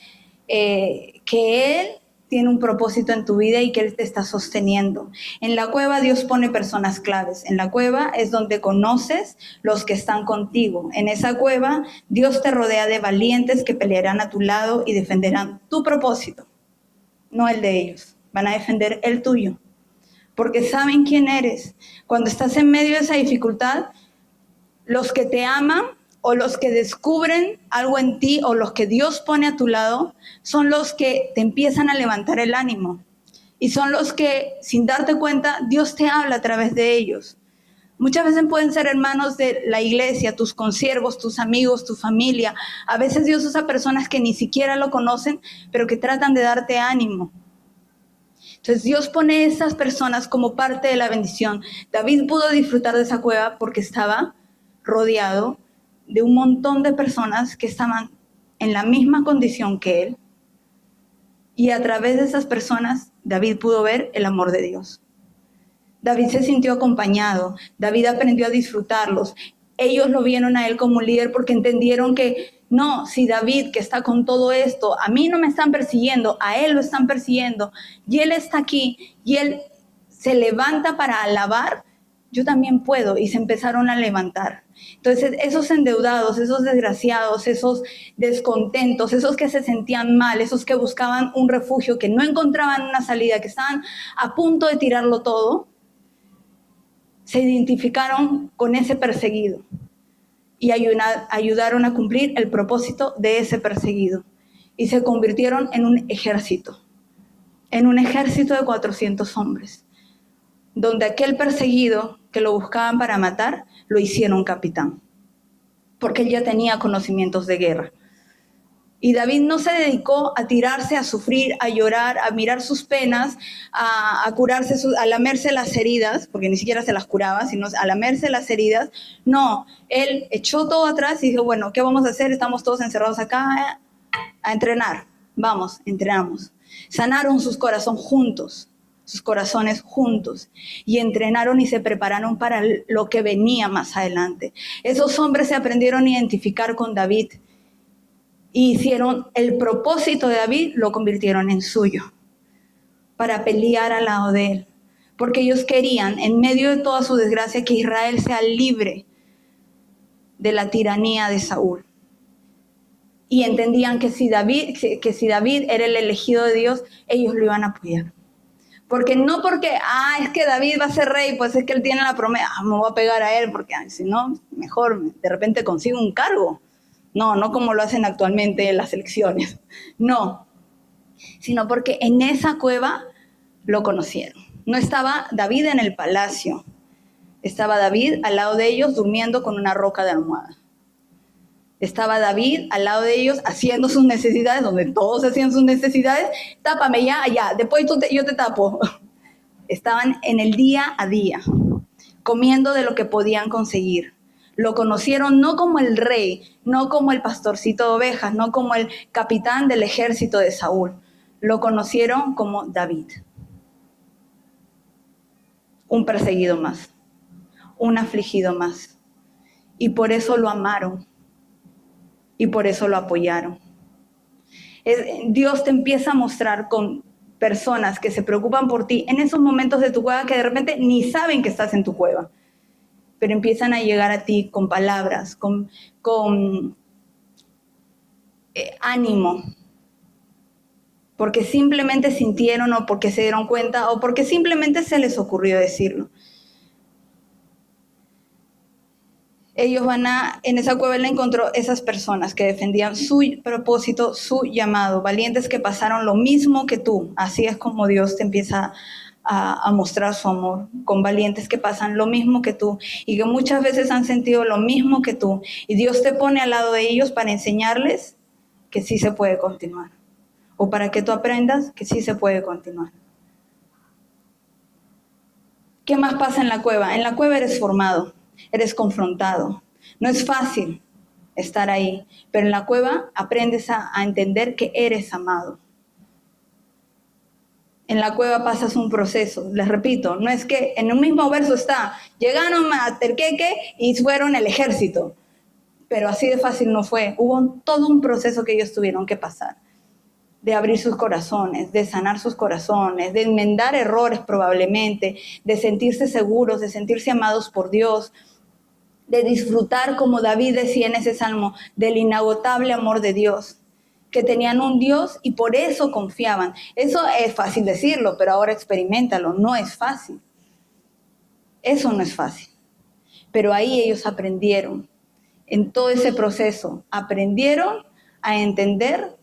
que Él tiene un propósito en tu vida y que Él te está sosteniendo. En la cueva Dios pone personas claves. En la cueva es donde conoces los que están contigo. En esa cueva Dios te rodea de valientes que pelearán a tu lado y defenderán tu propósito, no el de ellos. Van a defender el tuyo, porque saben quién eres. Cuando estás en medio de esa dificultad, los que te aman o los que descubren algo en ti o los que Dios pone a tu lado son los que te empiezan a levantar el ánimo y son los que, sin darte cuenta, Dios te habla a través de ellos. Muchas veces pueden ser hermanos de la iglesia, tus consiervos, tus amigos, tu familia. A veces Dios usa personas que ni siquiera lo conocen, pero que tratan de darte ánimo. Entonces Dios pone a esas personas como parte de la bendición. David pudo disfrutar de esa cueva porque estaba rodeado de un montón de personas que estaban en la misma condición que él. Y a través de esas personas, David pudo ver el amor de Dios. David se sintió acompañado. David aprendió a disfrutarlos. Ellos lo vieron a él como un líder porque entendieron que no, si David, que está con todo esto, a mí no me están persiguiendo, a él lo están persiguiendo, y él está aquí, y él se levanta para alabar, yo también puedo, y se empezaron a levantar. Entonces, esos endeudados, esos desgraciados, esos descontentos, esos que se sentían mal, esos que buscaban un refugio, que no encontraban una salida, que estaban a punto de tirarlo todo, se identificaron con ese perseguido y ayudaron a cumplir el propósito de ese perseguido. Y se convirtieron en un ejército de 400 hombres, donde aquel perseguido que lo buscaban para matar, lo hicieron capitán, porque él ya tenía conocimientos de guerra. Y David no se dedicó a tirarse, a sufrir, a llorar, a mirar sus penas, a curarse, a lamerse las heridas, porque ni siquiera se las curaba, sino a lamerse las heridas. No, él echó todo atrás y dijo, bueno, ¿qué vamos a hacer? Estamos todos encerrados acá a entrenar. Vamos, entrenamos. Sanaron sus corazones juntos, y entrenaron y se prepararon para lo que venía más adelante. Esos hombres se aprendieron a identificar con David, y hicieron el propósito de David, lo convirtieron en suyo, para pelear al lado de él. Porque ellos querían, en medio de toda su desgracia, que Israel sea libre de la tiranía de Saúl. Y entendían que si David era el elegido de Dios, ellos lo iban a apoyar. Porque no porque, es que David va a ser rey, pues es que él tiene la promesa, me voy a pegar a él, porque si no, mejor de repente consigo un cargo. No como lo hacen actualmente en las elecciones. No, sino porque en esa cueva lo conocieron. No estaba David en el palacio. Estaba David al lado de ellos durmiendo con una roca de almohada. Estaba David al lado de ellos haciendo sus necesidades, donde todos hacían sus necesidades. Tápame ya, después yo te tapo. Estaban en el día a día, comiendo de lo que podían conseguir. Lo conocieron no como el rey, no como el pastorcito de ovejas, no como el capitán del ejército de Saúl. Lo conocieron como David. Un perseguido más, un afligido más. Y por eso lo amaron. Y por eso lo apoyaron. Dios te empieza a mostrar con personas que se preocupan por ti en esos momentos de tu cueva que de repente ni saben que estás en tu cueva, pero empiezan a llegar a ti con palabras, con ánimo, porque simplemente sintieron o porque se dieron cuenta o porque simplemente se les ocurrió decirlo. En esa cueva él encontró esas personas que defendían su propósito, su llamado, valientes que pasaron lo mismo que tú. Así es como Dios te empieza a mostrar su amor, con valientes que pasan lo mismo que tú y que muchas veces han sentido lo mismo que tú. Y Dios te pone al lado de ellos para enseñarles que sí se puede continuar. O para que tú aprendas que sí se puede continuar. ¿Qué más pasa en la cueva? En la cueva eres formado. Eres confrontado. No es fácil estar ahí, pero en la cueva aprendes a entender que eres amado. En la cueva pasas un proceso, les repito, no es que en un mismo verso está, llegaron a Terqueque y fueron el ejército, pero así de fácil no fue. Hubo todo un proceso que ellos tuvieron que pasar, de abrir sus corazones, de sanar sus corazones, de enmendar errores probablemente, de sentirse seguros, de sentirse amados por Dios, de disfrutar, como David decía en ese salmo, del inagotable amor de Dios, que tenían un Dios y por eso confiaban. Eso es fácil decirlo, pero ahora experiméntalo, no es fácil. Eso no es fácil. Pero ahí ellos aprendieron, en todo ese proceso, aprendieron a entender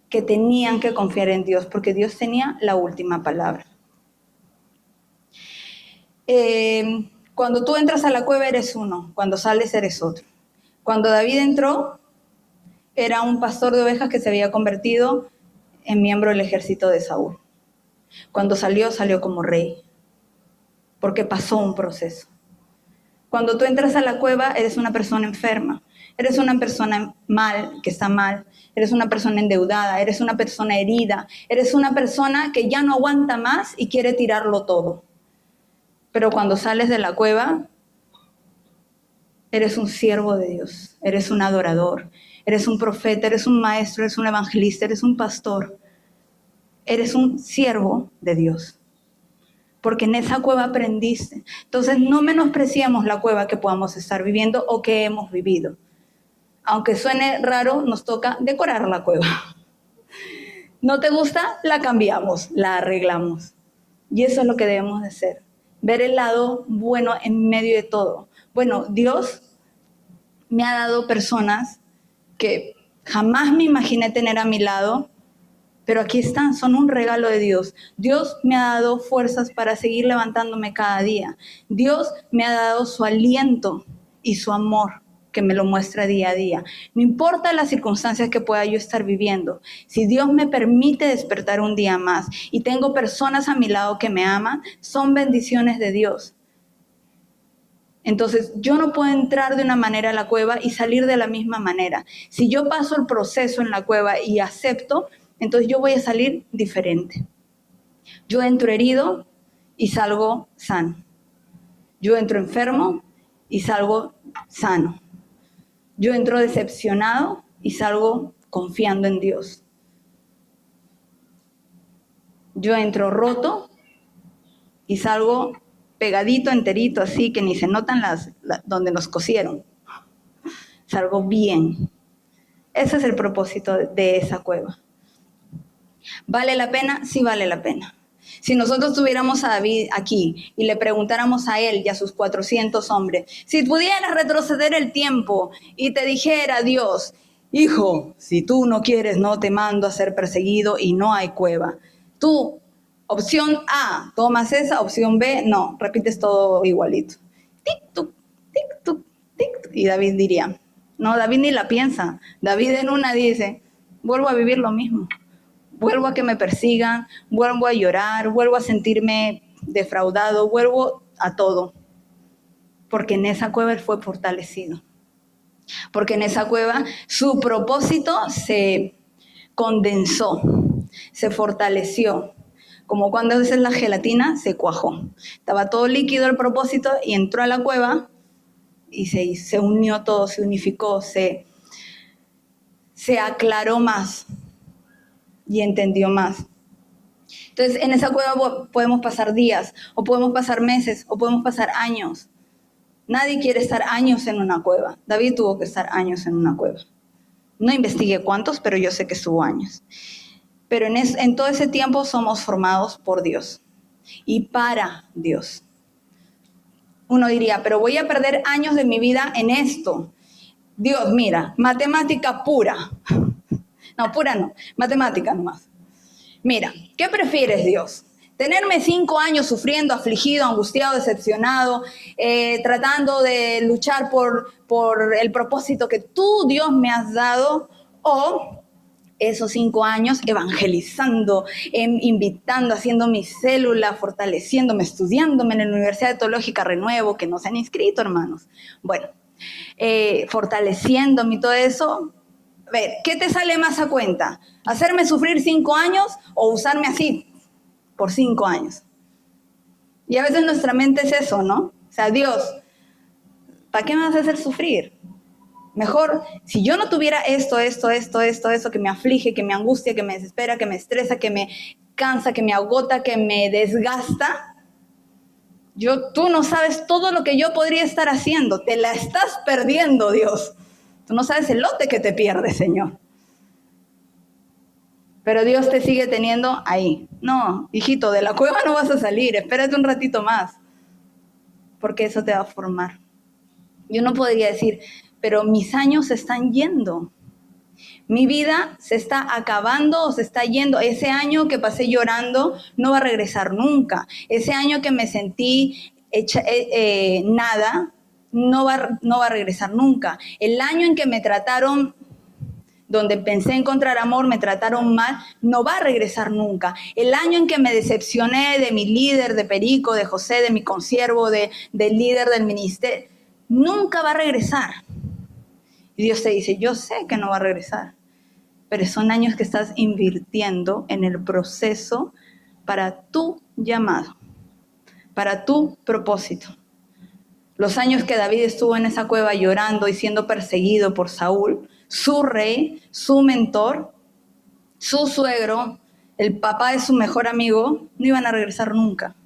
que tenían que confiar en Dios, porque Dios tenía la última palabra. Cuando tú entras a la cueva eres uno, cuando sales eres otro. Cuando David entró, era un pastor de ovejas que se había convertido en miembro del ejército de Saúl. Cuando salió, salió como rey, porque pasó un proceso. Cuando tú entras a la cueva, eres una persona enferma, eres una persona que está mal, eres una persona endeudada, eres una persona herida, eres una persona que ya no aguanta más y quiere tirarlo todo. Pero cuando sales de la cueva, eres un siervo de Dios, eres un adorador, eres un profeta, eres un maestro, eres un evangelista, eres un pastor, eres un siervo de Dios. Porque en esa cueva aprendiste. Entonces no menospreciamos la cueva que podamos estar viviendo o que hemos vivido. Aunque suene raro, nos toca decorar la cueva. ¿No te gusta? La cambiamos, la arreglamos. Y eso es lo que debemos de hacer. Ver el lado bueno en medio de todo. Bueno, Dios me ha dado personas que jamás me imaginé tener a mi lado, pero aquí están, son un regalo de Dios. Dios me ha dado fuerzas para seguir levantándome cada día. Dios me ha dado su aliento y su amor que me lo muestra día a día. No importa las circunstancias que pueda yo estar viviendo, si Dios me permite despertar un día más y tengo personas a mi lado que me aman, son bendiciones de Dios. Entonces, yo no puedo entrar de una manera a la cueva y salir de la misma manera. Si yo paso el proceso en la cueva y acepto, entonces yo voy a salir diferente. Yo entro herido y salgo sano. Yo entro enfermo y salgo sano. Yo entro decepcionado y salgo confiando en Dios. Yo entro roto y salgo pegadito, enterito, así que ni se notan donde nos cosieron. Salgo bien. Ese es el propósito de esa cueva. ¿Vale la pena? Sí vale la pena. Si nosotros tuviéramos a David aquí y le preguntáramos a él y a sus 400 hombres, si pudieras retroceder el tiempo y te dijera Dios, hijo, si tú no quieres, no te mando a ser perseguido y no hay cueva. Tú, opción A, tomas esa, opción B, no, repites todo igualito. Tic-tuc, tic-tuc, tic-tuc. Y David diría, no, David ni la piensa. David en una dice, vuelvo a vivir lo mismo. Vuelvo a que me persigan, vuelvo a llorar, vuelvo a sentirme defraudado, vuelvo a todo. Porque en esa cueva él fue fortalecido. Porque en esa cueva su propósito se condensó, se fortaleció. Como cuando a veces la gelatina se cuajó. Estaba todo líquido el propósito y entró a la cueva y se unió todo, se unificó, se aclaró más y entendió más. Entonces, en esa cueva podemos pasar días, o podemos pasar meses, o podemos pasar años. Nadie quiere estar años en una cueva. David tuvo que estar años en una cueva. No investigué cuántos, pero yo sé que estuvo años. Pero en todo ese tiempo somos formados por Dios y para Dios. Uno diría, pero voy a perder años de mi vida en esto. Dios, mira, matemática pura. No, pura no, matemática nomás. Mira, ¿qué prefieres, Dios? ¿Tenerme 5 años sufriendo, afligido, angustiado, decepcionado, tratando de luchar por el propósito que tú, Dios, me has dado? ¿O esos 5 años evangelizando, invitando, haciendo mi célula, fortaleciéndome, estudiándome en la Universidad Teológica Renuevo, que no se han inscrito, hermanos? Bueno, fortaleciéndome y todo eso. A ver, ¿qué te sale más a cuenta? ¿Hacerme sufrir 5 años o usarme así por 5 años? Y a veces nuestra mente es eso, ¿no? O sea, Dios, ¿para qué me vas a hacer sufrir? Mejor, si yo no tuviera esto que me aflige, que me angustia, que me desespera, que me estresa, que me cansa, que me agota, que me desgasta, tú no sabes todo lo que yo podría estar haciendo. Te la estás perdiendo, Dios. Tú no sabes el lote que te pierdes, Señor. Pero Dios te sigue teniendo ahí. No, hijito, de la cueva no vas a salir. Espérate un ratito más. Porque eso te va a formar. Yo no podría decir, pero mis años se están yendo. Mi vida se está acabando o se está yendo. Ese año que pasé llorando no va a regresar nunca. Ese año que me sentí nada no va a regresar nunca. El año en que me trataron, donde pensé encontrar amor, me trataron mal, no va a regresar nunca. El año en que me decepcioné de mi líder, de Perico, de José, de mi consiervo, del líder del ministerio, nunca va a regresar. Y Dios te dice, yo sé que no va a regresar, pero son años que estás invirtiendo en el proceso para tu llamado, para tu propósito. Los años que David estuvo en esa cueva llorando y siendo perseguido por Saúl, su rey, su mentor, su suegro, el papá de su mejor amigo, no iban a regresar nunca.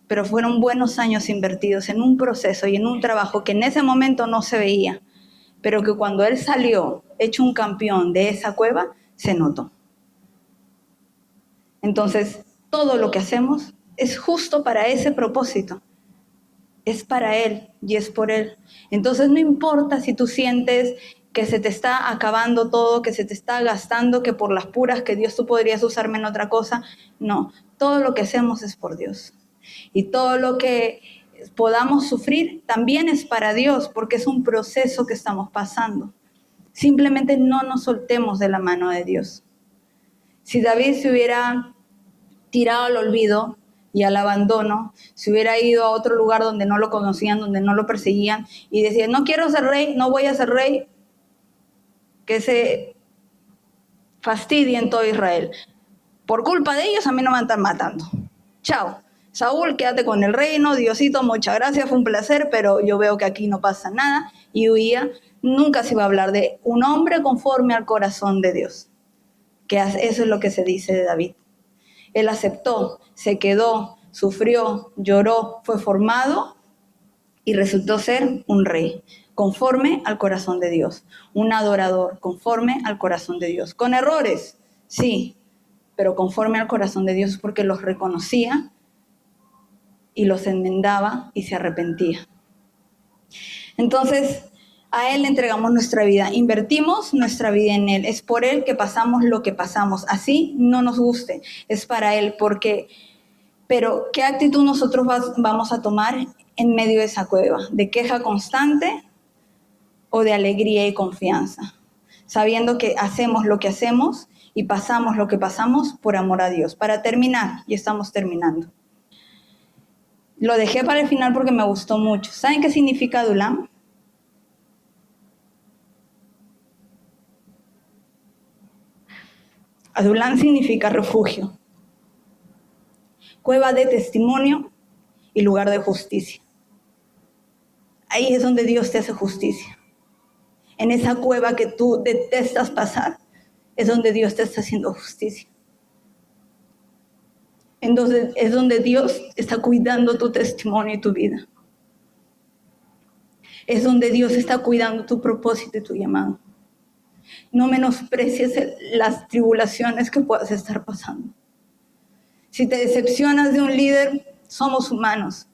Pero fueron buenos años invertidos en un proceso y en un trabajo que en ese momento no se veía, pero que cuando él salió hecho un campeón de esa cueva, se notó. Entonces, todo lo que hacemos es justo para ese propósito. Es para Él y es por Él. Entonces, no importa si tú sientes que se te está acabando todo, que se te está gastando, que por las puras, que Dios tú podrías usarme en otra cosa. No, todo lo que hacemos es por Dios. Y todo lo que podamos sufrir también es para Dios, porque es un proceso que estamos pasando. Simplemente no nos soltemos de la mano de Dios. Si David se hubiera tirado al olvido y al abandono, se hubiera ido a otro lugar donde no lo conocían, donde no lo perseguían, y decía, no quiero ser rey, no voy a ser rey, que se fastidie en todo Israel. Por culpa de ellos a mí no me están matando. Chao. Saúl, quédate con el reino, Diosito, muchas gracias, fue un placer, pero yo veo que aquí no pasa nada, y huía. Nunca se iba a hablar de un hombre conforme al corazón de Dios, que eso es lo que se dice de David. Él aceptó, se quedó, sufrió, lloró, fue formado y resultó ser un rey, conforme al corazón de Dios, un adorador, conforme al corazón de Dios. Con errores, sí, pero conforme al corazón de Dios, porque los reconocía y los enmendaba y se arrepentía. Entonces, a Él le entregamos nuestra vida, invertimos nuestra vida en Él. Es por Él que pasamos lo que pasamos. Así no nos guste, es para Él, pero ¿qué actitud nosotros vamos a tomar en medio de esa cueva? ¿De queja constante o de alegría y confianza? Sabiendo que hacemos lo que hacemos y pasamos lo que pasamos por amor a Dios. Para terminar, y estamos terminando. Lo dejé para el final porque me gustó mucho. ¿Saben qué significa Adulam? Adulam significa refugio, cueva de testimonio y lugar de justicia. Ahí es donde Dios te hace justicia. En esa cueva que tú detestas pasar, es donde Dios te está haciendo justicia. Entonces es donde Dios está cuidando tu testimonio y tu vida. Es donde Dios está cuidando tu propósito y tu llamado. No menosprecies las tribulaciones que puedas estar pasando. Si te decepcionas de un líder, somos humanos.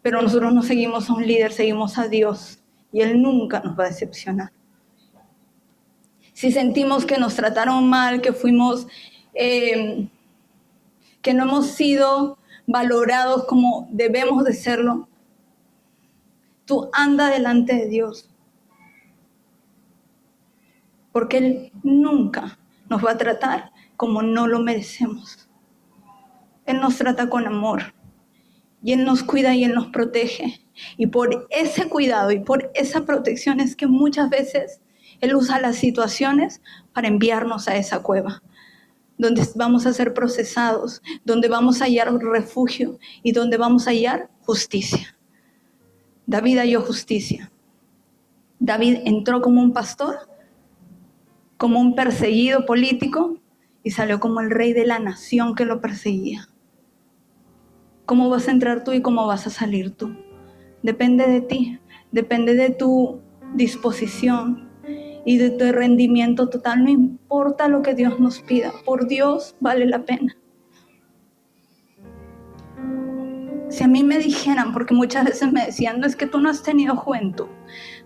Pero nosotros no seguimos a un líder, seguimos a Dios. Y Él nunca nos va a decepcionar. Si sentimos que nos trataron mal, que fuimos, que no hemos sido valorados como debemos de serlo, tú anda delante de Dios. Porque Él nunca nos va a tratar como no lo merecemos. Él nos trata con amor. Y Él nos cuida y Él nos protege. Y por ese cuidado y por esa protección es que muchas veces Él usa las situaciones para enviarnos a esa cueva, donde vamos a ser procesados, donde vamos a hallar refugio y donde vamos a hallar justicia. David halló justicia. David entró como un pastor, como un perseguido político, y salió como el rey de la nación que lo perseguía. ¿Cómo vas a entrar tú y cómo vas a salir tú? Depende de ti, depende de tu disposición y de tu rendimiento total. No importa lo que Dios nos pida, por Dios vale la pena. Si a mí me dijeran, porque muchas veces me decían, no, es que tú no has tenido juventud,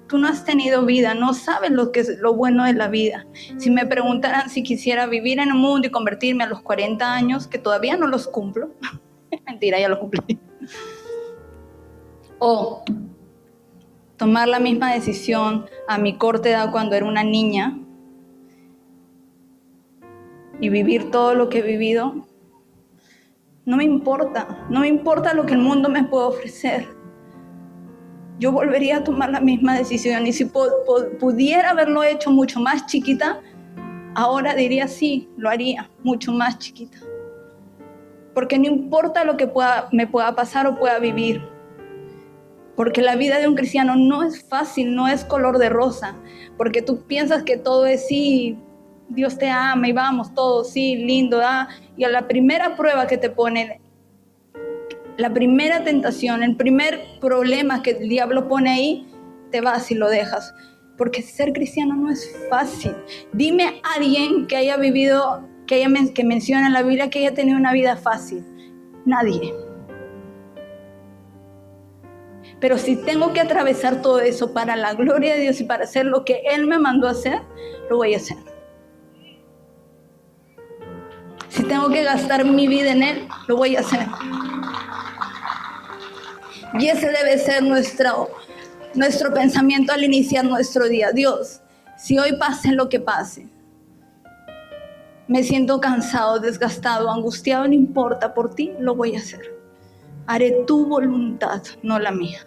tú no has tenido vida, no sabes lo que es lo bueno de la vida. Si me preguntaran si quisiera vivir en el mundo y convertirme a los 40 años, que todavía no los cumplo, mentira, ya los cumplí. O tomar la misma decisión a mi corta edad cuando era una niña y vivir todo lo que he vivido, no me importa lo que el mundo me pueda ofrecer. Yo volvería a tomar la misma decisión y si pudiera haberlo hecho mucho más chiquita, ahora diría sí, lo haría mucho más chiquita. Porque no importa lo que me pueda pasar o pueda vivir. Porque la vida de un cristiano no es fácil, no es color de rosa. Porque tú piensas que todo es sí, Dios te ama y vamos, todo sí, lindo. Y a la primera prueba que te ponen, la primera tentación, el primer problema que el diablo pone ahí, te vas y lo dejas. Porque ser cristiano no es fácil. Dime a alguien que haya vivido, que menciona en la Biblia que haya tenido una vida fácil. Nadie. Pero si tengo que atravesar todo eso para la gloria de Dios y para hacer lo que Él me mandó a hacer, lo voy a hacer. Si tengo que gastar mi vida en Él, lo voy a hacer. Y ese debe ser nuestro pensamiento al iniciar nuestro día. Dios, si hoy pase lo que pase, me siento cansado, desgastado, angustiado, no importa, por ti lo voy a hacer. Haré tu voluntad, no la mía.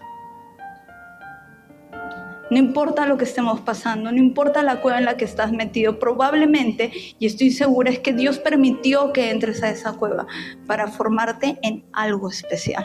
No importa lo que estemos pasando, no importa la cueva en la que estás metido, probablemente, y estoy segura, es que Dios permitió que entres a esa cueva para formarte en algo especial.